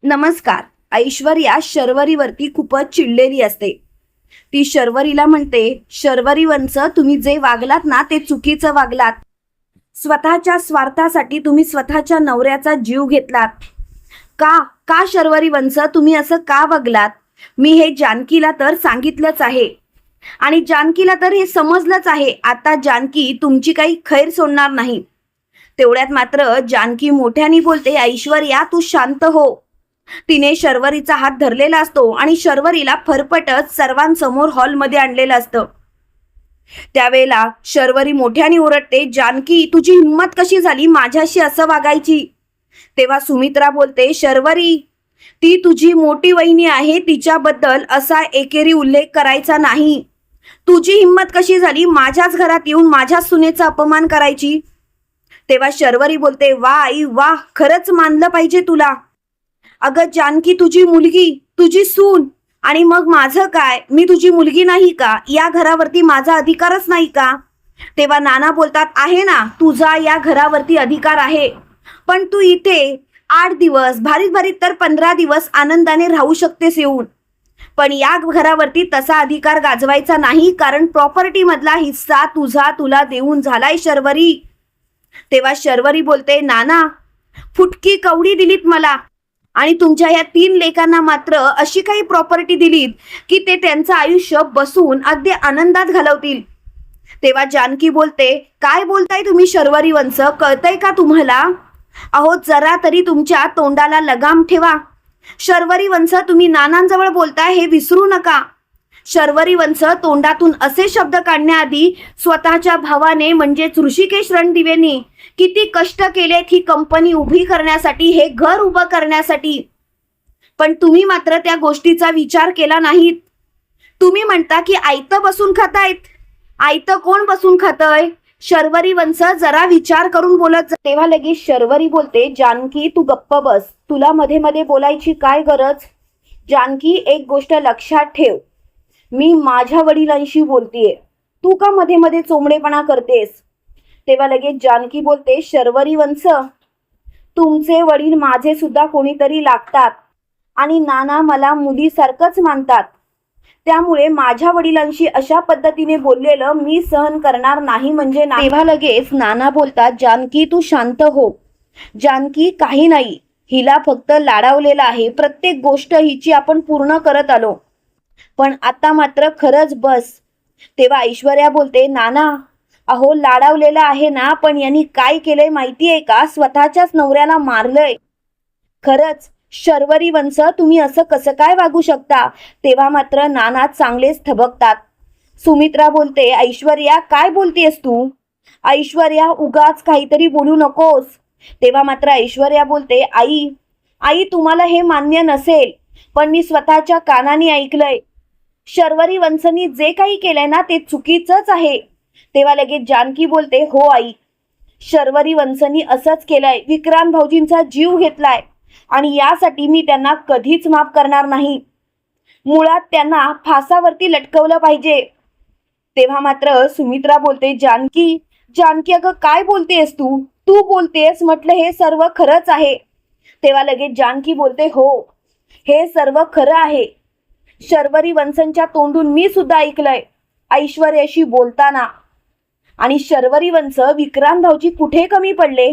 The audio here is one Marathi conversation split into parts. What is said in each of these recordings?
नमस्कार. ऐश्वर्या शर्वरीवरती खूपच चिडलेली असते. ती शर्वरीला म्हणते, शर्वरी वंश, तुम्ही जे वागलात ना ते चुकीचं वागलात. स्वतःच्या स्वार्थासाठी तुम्ही स्वतःच्या नवऱ्याचा जीव घेतलात. का का शर्वरी वंश, तुम्ही असं का वागलात? मी हे जानकीला तर सांगितलंच आहे आणि जानकीला तर हे समजलंच आहे. आता जानकी तुमची काही खैर सोडणार नाही. तेवढ्यात मात्र जानकी मोठ्याने बोलते, ऐश्वर्या तू शांत हो. तिने शर्वरीचा हात धरलेला असतो आणि शर्वरीला फरफटत सर्वांसमोर हॉलमध्ये आणलेलं असतं. त्यावेळेला शर्वरी मोठ्याने ओरडते, जानकी तुझी हिंमत कशी झाली माझ्याशी असं वागायची? तेव्हा सुमित्रा बोलते, शर्वरी ती तुझी मोठी वहिनी आहे, तिच्याबद्दल असा एकेरी उल्लेख करायचा नाही. तुझी हिंमत कशी झाली माझ्याच घरात येऊन माझ्या सुनेचा अपमान करायची? तेव्हा शर्वरी बोलते, वा आई वा, खरंच मानलं पाहिजे तुला. अगं जानकी तुझी मुलगी, तुझी सून, आणि मग माझं काय? मी तुझी मुलगी नाही का? या घरावरती माझा अधिकारच नाही का? तेव्हा नाना बोलतात, आहे ना, तुझा या घरावरती अधिकार आहे, पण तू इथे 8 दिवस, भारीत भारीत तर 15 दिवस आनंदाने राहू शकतेस येऊन. पण या घरावरती तसा अधिकार गाजवायचा नाही, कारण प्रॉपर्टी मधला हिस्सा तुला देऊन झालाय शर्वरी. तेव्हा शर्वरी बोलते, नाना फुटकी कवडी दिलीत मला आणि तुमच्या या 3 लेकांना मात्र अशी काही प्रॉपर्टी दिलीत की ते त्यांचं आयुष्य बसून अगदी आनंदात घालवतील. तेव्हा जानकी बोलते, काय बोलताय तुम्ही शर्वरी वंश, कळतंय का तुम्हाला? अहो जरा तरी तुमच्या तोंडाला लगाम ठेवा. शर्वरी वंश, तुम्ही नानांजवळ बोलताय हे विसरू नका. शर्वरी वंश, तोंडातून असे शब्द काढण्याआधी स्वतःच्या भावाने म्हणजेच ऋषिकेश रणदिवेंनी किती कष्ट केलेत ही कंपनी उभी करण्यासाठी, हे घर उभं करण्यासाठी. पण तुम्ही मात्र त्या गोष्टीचा विचार केला नाहीत. तुम्ही म्हणता की आयतं बसून खातायत. आयतं कोण बसून खातय? शर्वरी वंश, जरा विचार करून बोलत. तेव्हा लगेच शर्वरी बोलते, जानकी तू गप्प बस, तुला मध्ये मध्ये बोलायची काय गरज? जानकी एक गोष्ट लक्षात ठेव, मी माझ्या वडिलांशी बोलतीये, तू का मध्ये मध्ये चोमडेपणा करतेस? तेव्हा लगेच जानकी बोलते, शर्वरी वंश, तुमचे वडील माझे सुद्धा कोणीतरी लागतात आणि नाना मला मुलीसारखंच मानतात. त्यामुळे माझ्या वडिलांशी अशा पद्धतीने बोललेलं मी सहन करणार नाही म्हणजे नाही. तेव्हा लगेच नाना बोलतात, जानकी तू शांत हो. जानकी काही नाही, हिला फक्त लाडावलेलं आहे. प्रत्येक गोष्ट हिची आपण पूर्ण करत आलो, पण आता मात्र खरंच बस. तेव्हा ऐश्वर्या बोलते, नाना अहो लाडावलेला आहे ना, पण यांनी काय केलंय माहितीये का? स्वतःच्याच नवऱ्याला मारलंय. खरंच शर्वरी वंश, तुम्ही असं कसं काय वागू शकता? तेव्हा मात्र नाना चांगलेच थबकतात. सुमित्रा बोलते, ऐश्वर्या काय बोलतेस तू? ऐश्वर्या उगाच काहीतरी बोलू नकोस. तेव्हा मात्र ऐश्वर्या बोलते, आई तुम्हाला हे मान्य नसेल, पण मी स्वतःच्या कानाने ऐकलंय. शर्वरी वंशनी जे काही केलंय ना ते चुकीचंच आहे. तेव्हा लगेच जानकी बोलते, हो आई, शर्वरी वंशनी असंच केलंय. विक्रांत भाऊजींचा जीव घेतलाय आणि यासाठी मी त्यांना कधीच माफ करणार नाही. मुळात त्यांना फासावरती लटकवलं पाहिजे. तेव्हा मात्र सुमित्रा बोलते, जानकी अगं काय बोलतेस तू? तू बोलतेस म्हटलं हे सर्व खरंच आहे. तेव्हा लगेच जानकी बोलते, हो हे सर्व खरं आहे. शर्वरी वंशंच्या तोंडून मी सुद्धा ऐकलंय ऐश्वर्याशी बोलताना. आणि शर्वरी वंश, विक्रांत भाऊजी कुठे कमी पडले?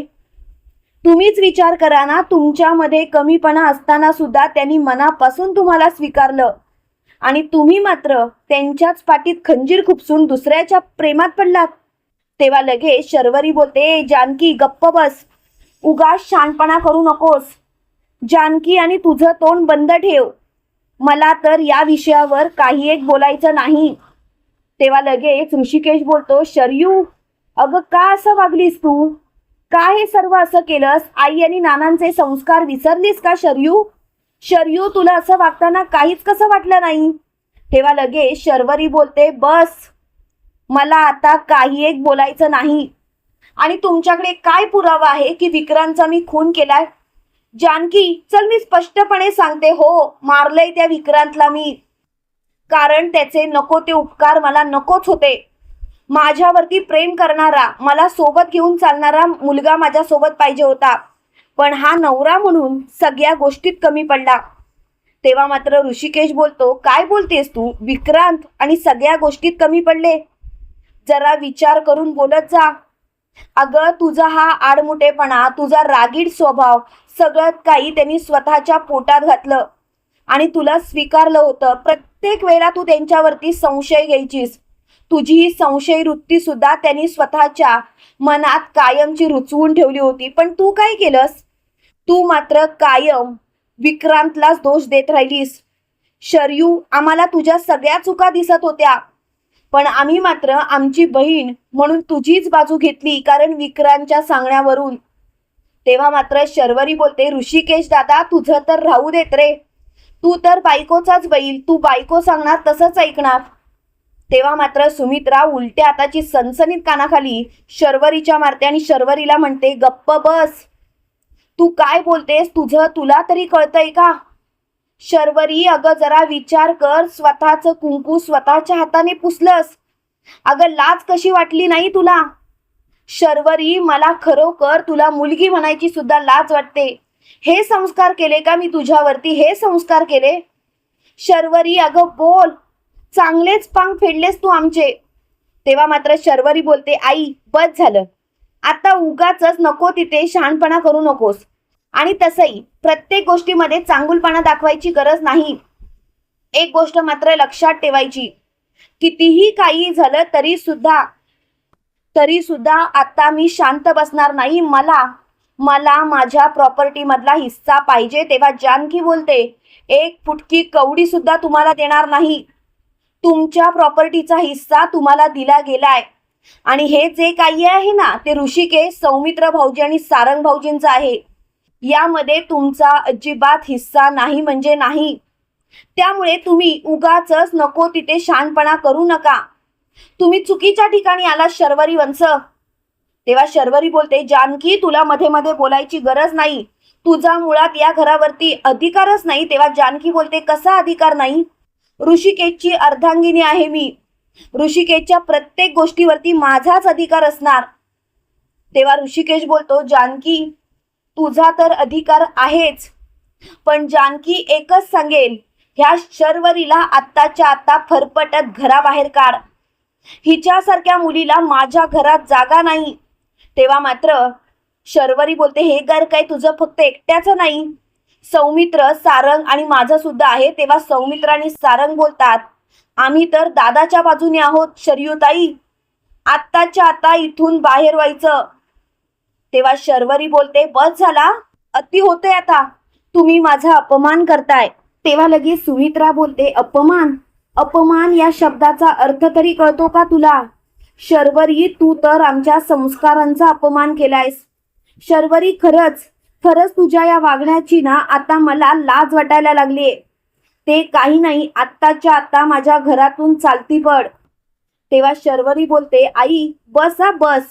तुम्हीच विचार करा ना, तुमच्यामध्ये कमीपणा असताना सुद्धा त्यांनी मनापासून तुम्हाला स्वीकारलं आणि तुम्ही मात्र त्यांच्याच पाठीत खंजीर खुपसून दुसऱ्याच्या प्रेमात पडलात. तेव्हा लगेच शर्वरी बोलते, जानकी गप्प बस, उगाच शहाणपणा करू नकोस. जानकी, आणि तुझं तोंड बंद ठेव. मला तर या विषयावर काही एक बोलायचं नाही. तेव्हा लगेच ऋषिकेश बोलतो, शर्यू अगं का असं वागलीस तू? का हे सर्व असं केलंस? आई आणि नानांचे संस्कार विसरलीस का शर्यू तुला असं वागताना काहीच कसं वाटलं नाही? तेव्हा लगेच शर्वरी बोलते, बस, मला आता काही एक बोलायचं नाही. आणि तुमच्याकडे काय पुरावा आहे की विक्रांतचा मी खून केलाय? जानकी चल, मी स्पष्टपणे सांगते, हो मारलंय त्या विक्रांतला मी, कारण त्याचे नको ते उपकार मला नकोच होते. माझ्यावरती प्रेम करणारा, मला सोबत घेऊन चालणारा मुलगा माझ्या सोबत पाहिजे होता, पण हा नवरा म्हणून सगळ्या गोष्टीत कमी पडला. तेव्हा मात्र ऋषिकेश बोलतो, काय बोलतेस तू? विक्रांत आणि सगळ्या गोष्टीत कमी पडले? जरा विचार करून बोलत जा. अगं, तुझा हा आडमुठेपणा, तुझा रागीट स्वभाव, सगळं काही त्यांनी स्वतःच्या पोटात घातलं आणि तुला स्वीकारलं होतं. प्रत्येक वेळेला तू त्यांच्यावरती संशय घ्यायचीस. तुझी ही संशय वृत्ती सुद्धा त्यांनी स्वतःच्या मनात कायमची रुजवून ठेवली होती. पण तू काय केलंस? तू मात्र कायम विक्रांतलाच दोष देत राहिलीस. शरयू, आम्हाला तुझ्या सगळ्या चुका दिसत होत्या, पण आम्ही मात्र आमची बहीण म्हणून तुझीच बाजू घेतली, कारण विक्रांतच्या सांगण्यावरून. तेव्हा मात्र शर्वरी बोलते, ऋषिकेश दादा, तुझं तर राहू देत रे. तू तर बायकोचाच बैल, तू बायको सांगणार तसंच ऐकणार. तेव्हा मात्र सुमित्रा उलट्या हाताची सनसनीत कानाखाली शर्वरीच्या मारते आणि शर्वरीला म्हणते, गप्प बस. तू काय बोलतेस? तुला तरी कळतंय का? शर्वरी, अगं जरा विचार कर. स्वतःचं कुंकू स्वतःच्या हाताने पुसलंस. अगं, लाज कशी वाटली नाही तुला? शर्वरी, मला खरोखर तुला मुलगी म्हणायची सुद्धा लाज वाटते. हे संस्कार केले का मी तुझ्यावरती? हे संस्कार केले? शर्वरी, अगं बोल. चांगलेच पांग फेडलेस तू आमचे. तेव्हा मात्र शर्वरी बोलते, आई बस झालं. आता उगाचच नको तिथे शहाणपणा करू नकोस. आणि तसंही प्रत्येक गोष्टीमध्ये चांगुलपणा दाखवायची गरज नाही. एक गोष्ट मात्र लक्षात ठेवायची, कितीही काही झालं तरी सुद्धा आता मी शांत बसणार नाही. मला माझ्या प्रॉपर्टी मधला हिस्सा पाहिजे. तेव्हा जानकी बोलते, एक फुटकी कवडी सुद्धा तुम्हाला देणार नाही. तुमच्या प्रॉपर्टीचा हिस्सा तुम्हाला दिला गेलाय आणि हे जे काही आहे ना, ते ऋषिकेश, सौमित्र भाऊजी आणि सारंग भाऊजींचं आहे. यामध्ये तुमचा अजिबात हिस्सा नाही म्हणजे नाही. त्यामुळे तुम्ही उगाचच नको तिथे शहाणपणा करू नका. तुम्ही चुकीच्या ठिकाणी आला शर्वरी वंश. तेव्हा शर्वरी बोलते, जानकी, तुला मध्ये मध्ये बोलायची गरज नाही. तुझा मुळात या घरावरती अधिकारच नाही. तेव्हा जानकी बोलते, कसा अधिकार नाही? ऋषिकेशची अर्धांगिनी आहे मी. ऋषिकेशच्या प्रत्येक गोष्टीवरती माझाच अधिकार असणार. तेव्हा ऋषिकेश बोलतो, जानकी, तुझा तर अधिकार आहेच, पण जानकी एकच सांगेल, ह्या शर्वरीला आत्ताच्या आता फरफटत घराबाहेर काढ. हिच्यासारख्या मुलीला माझ्या घरात जागा नाही. तेव्हा मात्र शर्वरी बोलते, हे घर काय तुझं फक्त एकट्याचं नाही, सौमित्र, सारंग आणि माझं सुद्धा आहे. तेव्हा सौमित्र आणि सारंग बोलतात, आम्ही तर दादाच्या बाजूने आहोत शरयूताई. आत्ताच्या आता इथून बाहेर व्हायचं. तेव्हा शर्वरी बोलते, बस झाला, अति होते आता. तुम्ही माझा अपमान करताय. तेव्हा लगेच सुमित्रा बोलते, अपमान या शब्दाचा अर्थ तरी कळतो का तुला? शर्वरी, तू तर आमच्या संस्कारांचा अपमान केलायस. शर्वरी, खरंच तुझ्या या वागण्याची ना आता मला लाज वाटायला लागलीये. ते काही नाही, आत्ताच्या आता माझ्या घरातून चालती पड. तेव्हा शर्वरी बोलते, आई बस बस.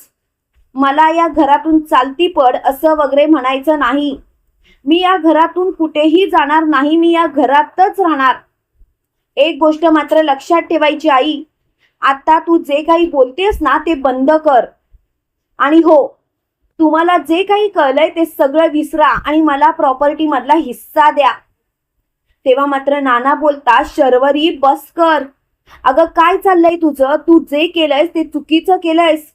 मला या घरातून चालती पड असं वगैरे म्हणायचं नाही. मी या घरातून कुठेही जाणार नाही. मी या घरातच राहणार. एक गोष्ट मात्र लक्षात ठेवायची आई, आता तू जे काही बोलतेस ना ते बंद कर. आणि हो, तुम्हाला जे काही कळलंय ते सगळं विसरा आणि मला प्रॉपर्टी मधला हिस्सा द्या. तेव्हा मात्र नाना बोलता, शर्वरी बस कर. अगं, काय चाललंय तुझं? तू जे केलंयस ते चुकीचं केलंयस.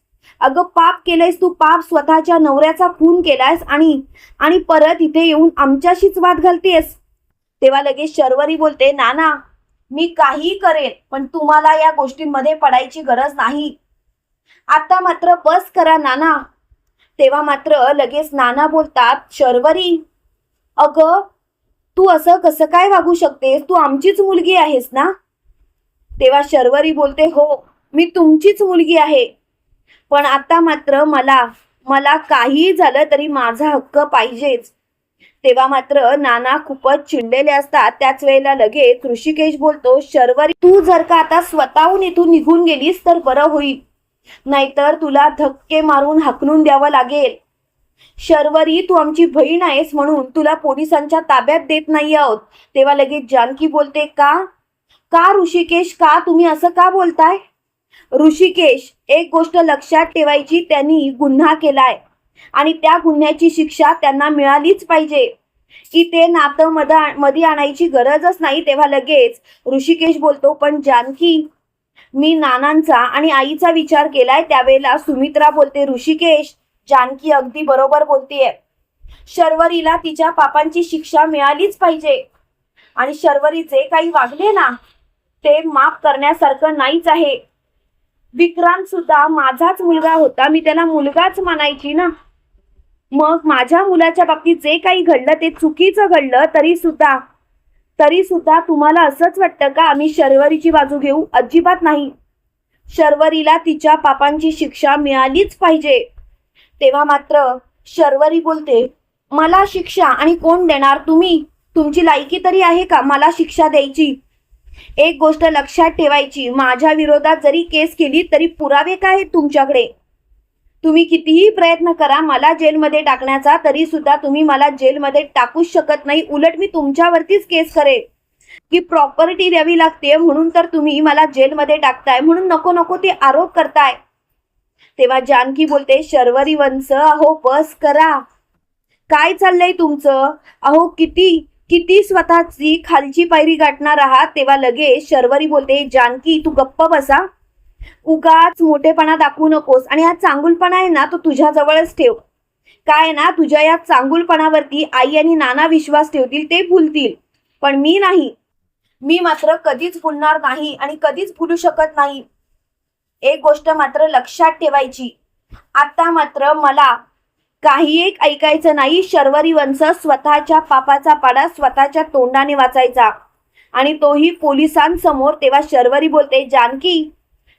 अगं, पाप केलंयस तू. पाप, स्वतःच्या नवऱ्याचा खून केलायस आणि परत इथे येऊन आमच्याशीच वाद घालतेस. तेव्हा लगेच शर्वरी बोलते, नाना, मी काही करेन, पण तुम्हाला या गोष्टींमध्ये पडायची गरज नाही. आता मात्र बस करा नाना. तेव्हा मात्र लगेच नाना बोलतात, शर्वरी, अगं, तू असं कसं काय वागू शकतेस? तू आमचीच मुलगी आहेस ना? तेव्हा शर्वरी बोलते, हो, मी तुमचीच मुलगी आहे, पण आता मात्र मला काही झालं तरी माझा हक्क पाहिजेच. तेव्हा मात्र नाना खूपच चिडलेले असतात. त्याच वेळेला लगेच ऋषिकेश बोलतो, शर्वरी, तू जर का आता स्वतःहून इथून निघून गेलीस तर बरं होईल, नाहीतर तुला धक्के मारून हाकलून द्यावं लागेल. शर्वरी, तू आमची बहीण आहेस म्हणून तुला पोलिसांच्या ताब्यात देत नाही आहोत. तेव्हा लगेच जानकी बोलते, का ऋषिकेश, का तुम्ही असं का बोलताय? ऋषिकेश, एक गोष्ट लक्षात ठेवायची, त्यांनी गुन्हा केलाय. आणि त्या गुन्ह्याची शिक्षा त्यांना मिळालीच पाहिजे. इथे नातं मध्ये आणायची गरजच नाही. तेव्हा लगेच ऋषिकेश बोलतो, पण जानकी, मी नानांचा आणि आईचा विचार केलाय. त्यावेळेला सुमित्रा बोलते, ऋषिकेश, जानकी अगदी बरोबर बोलतेय. शर्वरीला तिच्या पापांची शिक्षा मिळालीच पाहिजे. आणि शर्वरीचे काही वागले ना, ते माफ करण्यासारखं नाहीच आहे. विक्रांत सुद्धा माझाच मुलगा होता, मी त्याला मुलगाच मानायची ना. मग माझ्या मुलाच्या बाबतीत जे काही घडलं ते चुकीचं घडलं तरी सुद्धा तुम्हाला असंच वाटतं का आम्ही शर्वरीची बाजू घेऊ? अजिबात नाही. शर्वरीला तिच्या पापांची शिक्षा मिळालीच पाहिजे. तेव्हा मात्र शर्वरी बोलते, मला शिक्षा आणि कोण देणार? तुम्ही. तुमची लायकी तरी आहे का मला शिक्षा द्यायची? एक गोष्ट लक्षात ठेवायची, माझ्या विरोधात जरी केस केली तरी पुरावे काय आहेत तुमच्याकडे? तुम्ही कितीही प्रयत्न करा मला जेलमध्ये टाकण्याचा, तरी सुद्धा तुम्ही मला जेलमध्ये टाकूच शकत नाही. उलट मी तुमच्यावरतीच केस करेन की प्रॉपर्टी द्यावी लागते म्हणून तर तुम्ही मला जेलमध्ये टाकताय, म्हणून नको नको ते आरोप करताय. तेव्हा जानकी बोलते, शर्वरी वंश, अहो बस करा. काय चाललंय तुमचं? अहो किती स्वतःची खालची पायरी गाठणार आहात? तेव्हा लगेच शर्वरी बोलते, जानकी तू गप्प बसा. उगाच मोठेपणा दाखवू नकोस आणि हा चांगुलपणा आहे ना तो तुझ्या जवळच ठेव. काय ना, तुझ्या या चांगुलपणावरती आई आणि नाना विश्वास ठेवतील, ते भुलतील, पण मी नाही. मी मात्र कधीच भुलणार नाही आणि कधीच भुलू शकत नाही. एक गोष्ट मात्र लक्षात ठेवायची, आता मात्र मला काही एक ऐकायचं नाही. शर्वरी वंश स्वतःच्या पापाचा पाडा स्वतःच्या तोंडाने वाचायचा आणि तोही पोलिसांसमोर. तेव्हा शर्वरी बोलते, जानकी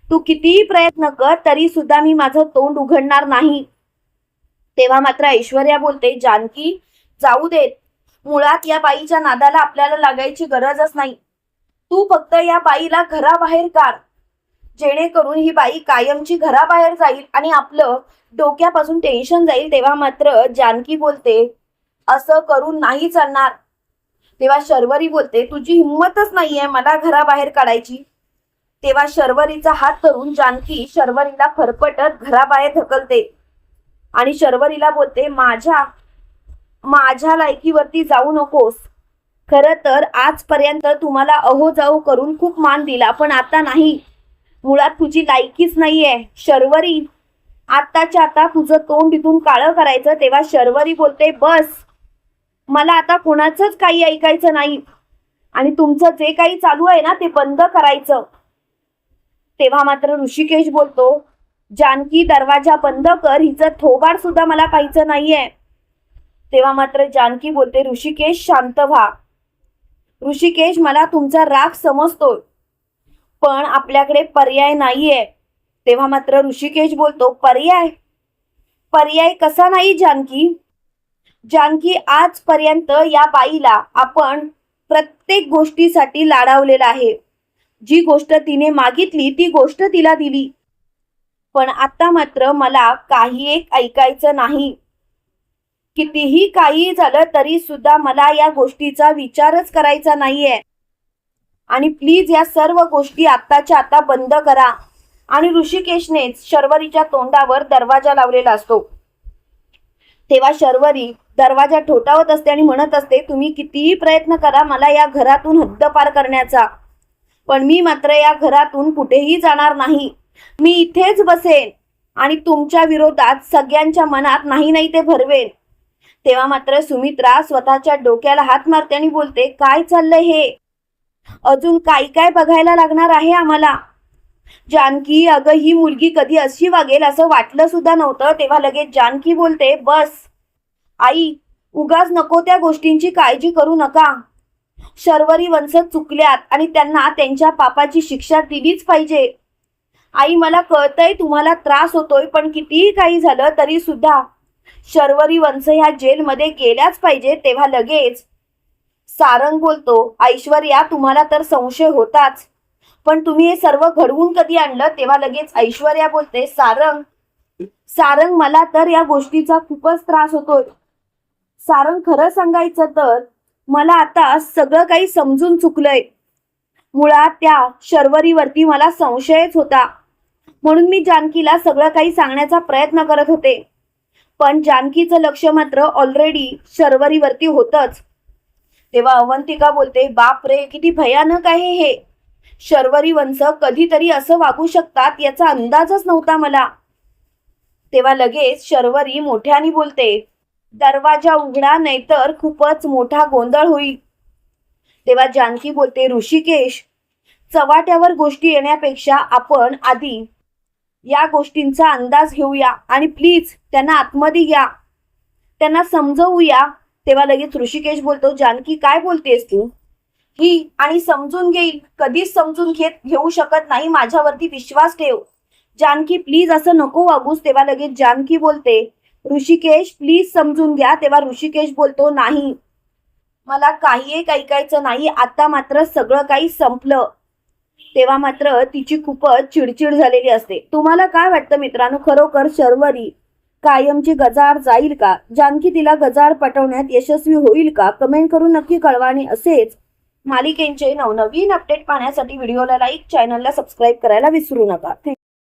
तू कितीही प्रयत्न कर तरी सुद्धा मी माझं तोंड उघडणार नाही. तेव्हा मात्र ऐश्वर्या बोलते, जानकी जाऊ देत. मुळात या बाईच्या नादाला आपल्याला लागायची गरजच नाही. तू फक्त या बाईला घराबाहेर काढ, जेणेकरून ही बाई कायमची घराबाहेर जाईल आणि आपलं डोक्यापासून टेन्शन जाईल. तेव्हा मात्र जानकी बोलते, असं करून नाही चालणार. तेव्हा शर्वरी बोलते, तुझी हिंमतच नाहीये मला घराबाहेर काढायची. तेव्हा शर्वरीचा हात धरून जानकी शर्वरीला फरफटत घराबाहेर ढकलते आणि शर्वरीला बोलते, माझ्या लायकीवरती जाऊ नकोस. खरं तर आजपर्यंत तुम्हाला अहो जाऊ करून खूप मान दिला, पण आता नाही. मुळात तुझी लायकीच नाहीये शर्वरी. आत्ताच्या आता तुझं तोंड इथून काळं करायचं. तेव्हा शर्वरी बोलते, बस, मला आता कोणाचंच काही ऐकायचं नाही आणि तुमचं जे काही चालू आहे ना ते बंद करायचं. तेव्हा मात्र ऋषिकेश बोलतो, जानकी दरवाजा बंद कर, हिचं थोबाड सुद्धा मला पाहायचं नाहीये. तेव्हा मात्र जानकी बोलते, ऋषिकेश शांत व्हा. ऋषिकेश, मला तुमचा राग समजतोय, पण आपल्याकडे पर्याय नाहीये. तेव्हा मात्र ऋषिकेश बोलतो, पर्याय कसा नाही जानकी? जानकी आजपर्यंत या बाईला आपण प्रत्येक गोष्टीसाठी लाडावलेलं आहे. जी गोष्ट तिने मागितली ती गोष्ट तिला दिली, पण आता मात्र मला काही एक ऐकायचं नाही. कितीही काही झालं तरी सुद्धा मला या गोष्टीचा विचारच करायचा नाहीये आणि प्लीज या सर्व गोष्टी आत्ताच्या आता बंद करा. आणि ऋषिकेशनेच शर्वरीच्या तोंडावर दरवाजा लावलेला असतो. तेव्हा शर्वरी दरवाजा ठोठावत असते आणि म्हणत असते, तुम्ही कितीही प्रयत्न करा मला या घरातून हद्दपार करण्याचा, पण मी मात्र या घरातून कुठेही जाणार नाही. मी इथेच बसेन आणि तुमच्या विरोधात सगळ्यांच्या मनात नाही ते भरवेन. तेव्हा मात्र सुमित्रा स्वतःच्या डोक्याला हात मारते आणि बोलते, काय चाललंय हे? अजून काय बघायला लागणार आहे आम्हाला? जानकी, अगं ही मुलगी कधी अशी वागेल असं वाटलं सुद्धा नव्हतं. तेव्हा लगेच जानकी बोलते, बस आई, उगाच नको त्या गोष्टींची काळजी करू नका. शर्वरी वंश चुकल्यात आणि त्यांना त्यांच्या पापाची शिक्षा दिलीच पाहिजे. आई, मला कळतंय तुम्हाला त्रास होतोय, पण कितीही काही झालं तरी सुद्धा शर्वरी वंश ह्या जेलमध्ये गेल्याच पाहिजे. तेव्हा लगेच सारंग बोलतो, ऐश्वर्या तुम्हाला तर संशय होताच, पण तुम्ही हे सर्व घडवून कधी आणलं? तेव्हा लगेच ऐश्वर्या बोलते, सारंग मला तर या गोष्टीचा खूपच त्रास होतोय. सारंग, खरं सांगायचं तर मला आता सगळं काही समजून चुकलंय. मुळात त्या शर्वरीवरती मला संशयच होता, म्हणून मी जानकीला सगळं काही सांगण्याचा प्रयत्न करत होते, पण जानकीचं लक्ष मात्र ऑलरेडी शर्वरीवरती होतच. तेव्हा अवंतिका बोलते, बाप रे, किती भयानक आहे हे. शर्वरी वंश कधीतरी असं वागू शकतात याचा अंदाजच नव्हता मला. तेव्हा लगेच शर्वरी मोठ्याने बोलते, दरवाजा उघडा नाहीतर खूपच मोठा गोंधळ होईल. तेव्हा जानकी बोलते, ऋषिकेश, चव्हाट्यावर गोष्टी येण्यापेक्षा आपण आधी या गोष्टींचा अंदाज घेऊया आणि प्लीज त्यांना आतमध्ये घ्या, त्यांना समजवूया. तेव्हा लगेच ऋषिकेश बोलतो, जानकी काय बोलतेस तू? ही आणि समजून घेईल, कधीच समजून घेऊ शकत नाही, माझ्यावरती विश्वास ठेव. जानकी प्लीज असं नको वागूस. तेव्हा लगेच जानकी बोलते, ऋषिकेश प्लीज समजून घ्या. तेव्हा ऋषिकेश बोलतो, नाही, मला काही एक ऐकायचं नाही, आता मात्र सगळं काही संपलं. तेव्हा मात्र तिची खूपच चिडचिड झालेली असते. तुम्हाला काय वाटतं मित्रांनो, खरोखर शर्वरी कायमची गजाआड जाईल का? जानकी तिला गजाआड पटवण्यात यशस्वी होईल का? कमेंट करून नक्की कळवा. आणि असेच मालिकेंचे नवनवीन अपडेट पाहण्यासाठी व्हिडिओला लाईक, चॅनलला सबस्क्राईब करायला विसरू नका.